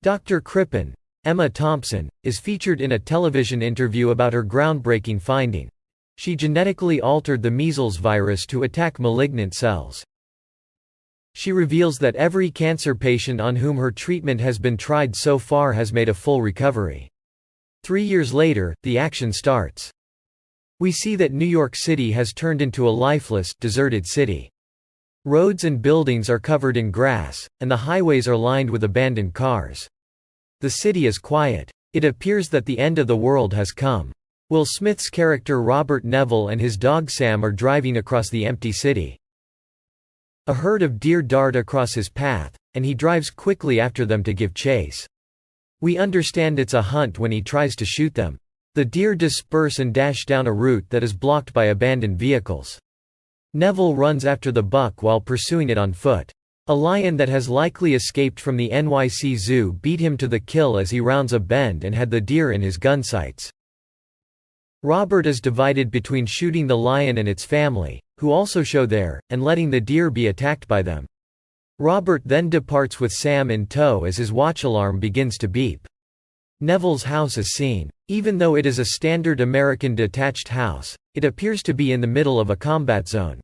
Dr. Crippen, Emma Thompson, is featured in a television interview about her groundbreaking finding. She genetically altered the measles virus to attack malignant cells. She reveals that every cancer patient on whom her treatment has been tried so far has made a full recovery. 3 years later, the action starts. We see that New York City has turned into a lifeless, deserted city. Roads and buildings are covered in grass, and the highways are lined with abandoned cars. The city is quiet. It appears that the end of the world has come. Will Smith's character Robert Neville and his dog Sam are driving across the empty city. A herd of deer dart across his path, and he drives quickly after them to give chase. We understand it's a hunt when he tries to shoot them. The deer disperse and dash down a route that is blocked by abandoned vehicles. Neville runs after the buck while pursuing it on foot. A lion that has likely escaped from the NYC Zoo beat him to the kill as he rounds a bend and had the deer in his gunsights. Robert is divided between shooting the lion and its family, who also show there, and letting the deer be attacked by them. Robert then departs with Sam in tow as his watch alarm begins to beep. Neville's house is seen. Even though it is a standard American detached house, it appears to be in the middle of a combat zone.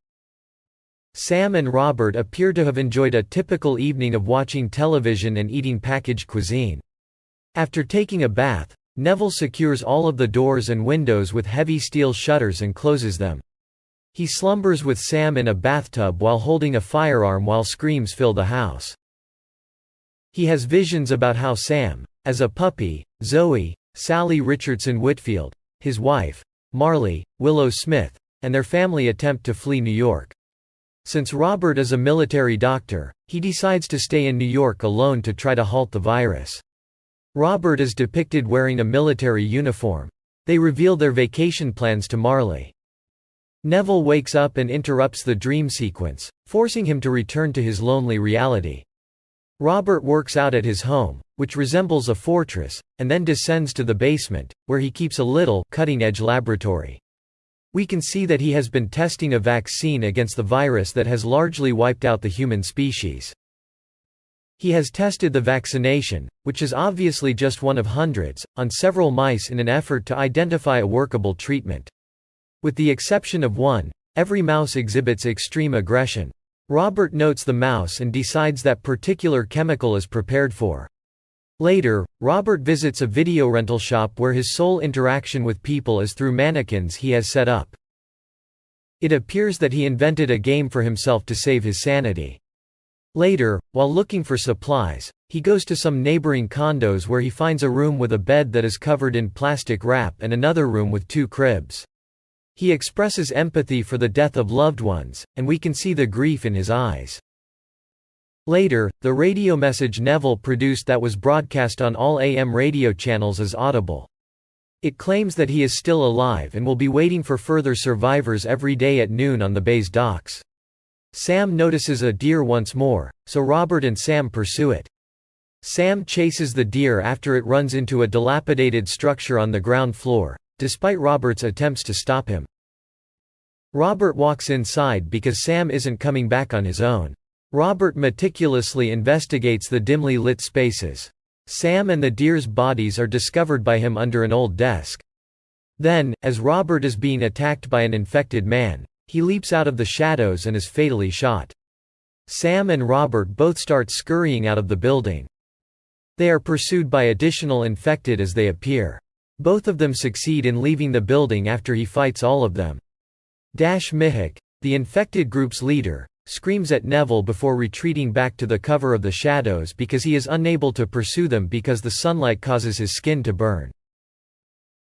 Sam and Robert appear to have enjoyed a typical evening of watching television and eating packaged cuisine. After taking a bath, Neville secures all of the doors and windows with heavy steel shutters and closes them. He slumbers with Sam in a bathtub while holding a firearm while screams fill the house. He has visions about how Sam, as a puppy, Zoe, Sally Richardson Whitfield, his wife, Marley, Willow Smith, and their family attempt to flee New York. Since Robert is a military doctor, he decides to stay in New York alone to try to halt the virus. Robert is depicted wearing a military uniform. They reveal their vacation plans to Marley. Neville wakes up and interrupts the dream sequence, forcing him to return to his lonely reality. Robert works out at his home, which resembles a fortress, and then descends to the basement, where he keeps a little, cutting-edge laboratory. We can see that he has been testing a vaccine against the virus that has largely wiped out the human species. He has tested the vaccination, which is obviously just one of hundreds, on several mice in an effort to identify a workable treatment. With the exception of one, every mouse exhibits extreme aggression. Robert notes the mouse and decides that particular chemical is prepared for. Later, Robert visits a video rental shop where his sole interaction with people is through mannequins he has set up. It appears that he invented a game for himself to save his sanity. Later, while looking for supplies, he goes to some neighboring condos where he finds a room with a bed that is covered in plastic wrap and another room with 2 cribs. He expresses empathy for the death of loved ones, and we can see the grief in his eyes. Later, the radio message Neville produced that was broadcast on all AM radio channels is audible. It claims that he is still alive and will be waiting for further survivors every day at noon on the bay's docks. Sam notices a deer once more, so Robert and Sam pursue it. Sam chases the deer after it runs into a dilapidated structure on the ground floor, despite Robert's attempts to stop him. Robert walks inside because Sam isn't coming back on his own. Robert meticulously investigates the dimly lit spaces. Sam and the deer's bodies are discovered by him under an old desk. Then, as Robert is being attacked by an infected man, he leaps out of the shadows and is fatally shot. Sam and Robert both start scurrying out of the building. They are pursued by additional infected as they appear. Both of them succeed in leaving the building after he fights all of them. Mihik, the infected group's leader, screams at Neville before retreating back to the cover of the shadows because he is unable to pursue them because the sunlight causes his skin to burn.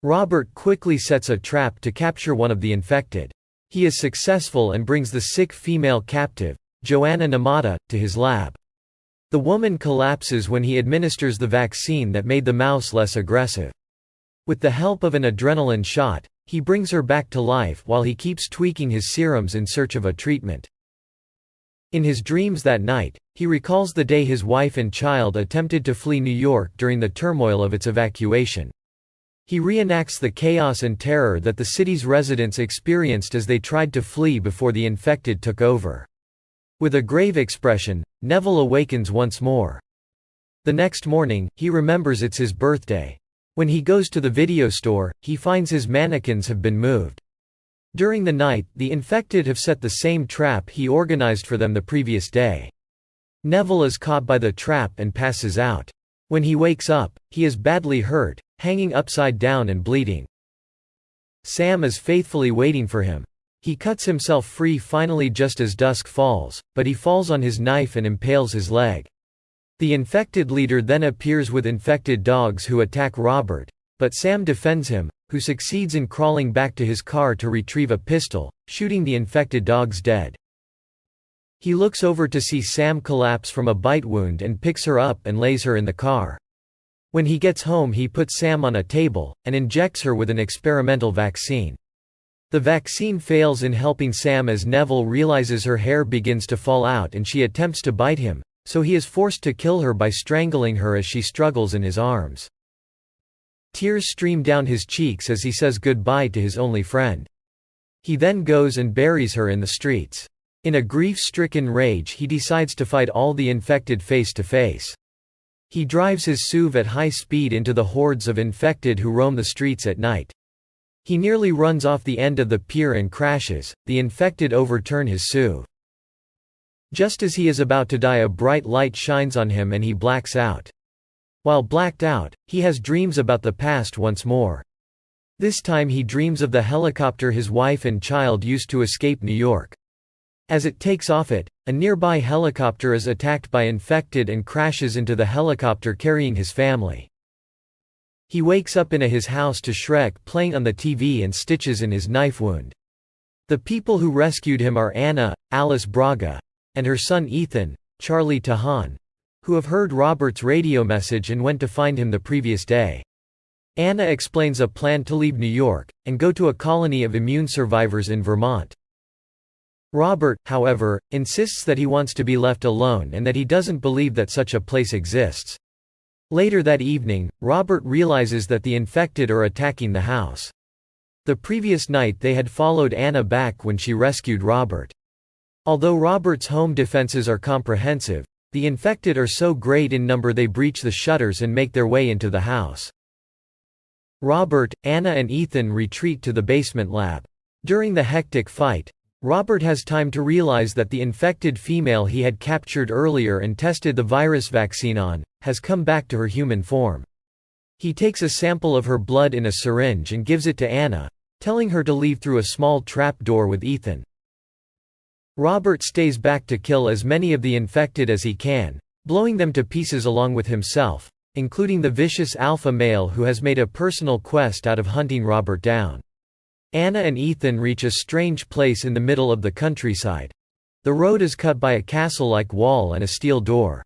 Robert quickly sets a trap to capture one of the infected. He is successful and brings the sick female captive, Joanna Namata, to his lab. The woman collapses when he administers the vaccine that made the mouse less aggressive. With the help of an adrenaline shot, he brings her back to life while he keeps tweaking his serums in search of a treatment. In his dreams that night, he recalls the day his wife and child attempted to flee New York during the turmoil of its evacuation. He reenacts the chaos and terror that the city's residents experienced as they tried to flee before the infected took over. With a grave expression, Neville awakens once more. The next morning, he remembers it's his birthday. When he goes to the video store, he finds his mannequins have been moved. During the night, the infected have set the same trap he organized for them the previous day. Neville is caught by the trap and passes out. When he wakes up, he is badly hurt, hanging upside down and bleeding. Sam is faithfully waiting for him. He cuts himself free finally just as dusk falls, but he falls on his knife and impales his leg. The infected leader then appears with infected dogs who attack Robert, but Sam defends him, who succeeds in crawling back to his car to retrieve a pistol, shooting the infected dogs dead. He looks over to see Sam collapse from a bite wound and picks her up and lays her in the car. When he gets home, he puts Sam on a table and injects her with an experimental vaccine. The vaccine fails in helping Sam as Neville realizes her hair begins to fall out and she attempts to bite him, so he is forced to kill her by strangling her as she struggles in his arms. Tears stream down his cheeks as he says goodbye to his only friend. He then goes and buries her in the streets. In a grief-stricken rage, he decides to fight all the infected face to face. He drives his SUV at high speed into the hordes of infected who roam the streets at night. He nearly runs off the end of the pier and crashes. The infected overturn his SUV. Just as he is about to die, a bright light shines on him and he blacks out. While blacked out, he has dreams about the past once more. This time he dreams of the helicopter his wife and child used to escape New York. As it takes off, a nearby helicopter is attacked by infected and crashes into the helicopter carrying his family. He wakes up in his house to Shrek playing on the TV and stitches in his knife wound. The people who rescued him are Anna, Alice Braga, and her son Ethan, Charlie Tahan, who have heard Robert's radio message and went to find him the previous day. Anna explains a plan to leave New York and go to a colony of immune survivors in Vermont. Robert, however, insists that he wants to be left alone and that he doesn't believe that such a place exists. Later that evening, Robert realizes that the infected are attacking the house. The previous night they had followed Anna back when she rescued Robert. Although Robert's home defenses are comprehensive, the infected are so great in number they breach the shutters and make their way into the house. Robert, Anna and Ethan retreat to the basement lab. During the hectic fight, Robert has time to realize that the infected female he had captured earlier and tested the virus vaccine on, has come back to her human form. He takes a sample of her blood in a syringe and gives it to Anna, telling her to leave through a small trap door with Ethan. Robert stays back to kill as many of the infected as he can, blowing them to pieces along with himself, including the vicious alpha male who has made a personal quest out of hunting Robert down. Anna and Ethan reach a strange place in the middle of the countryside. The road is cut by a castle-like wall and a steel door.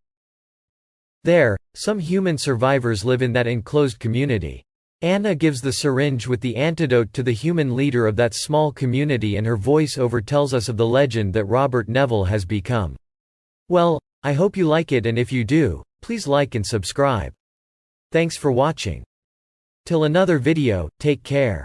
There, some human survivors live in that enclosed community. Anna gives the syringe with the antidote to the human leader of that small community and her voice-over tells us of the legend that Robert Neville has become. Well, I hope you like it, and if you do, please like and subscribe. Thanks for watching. Till another video, take care.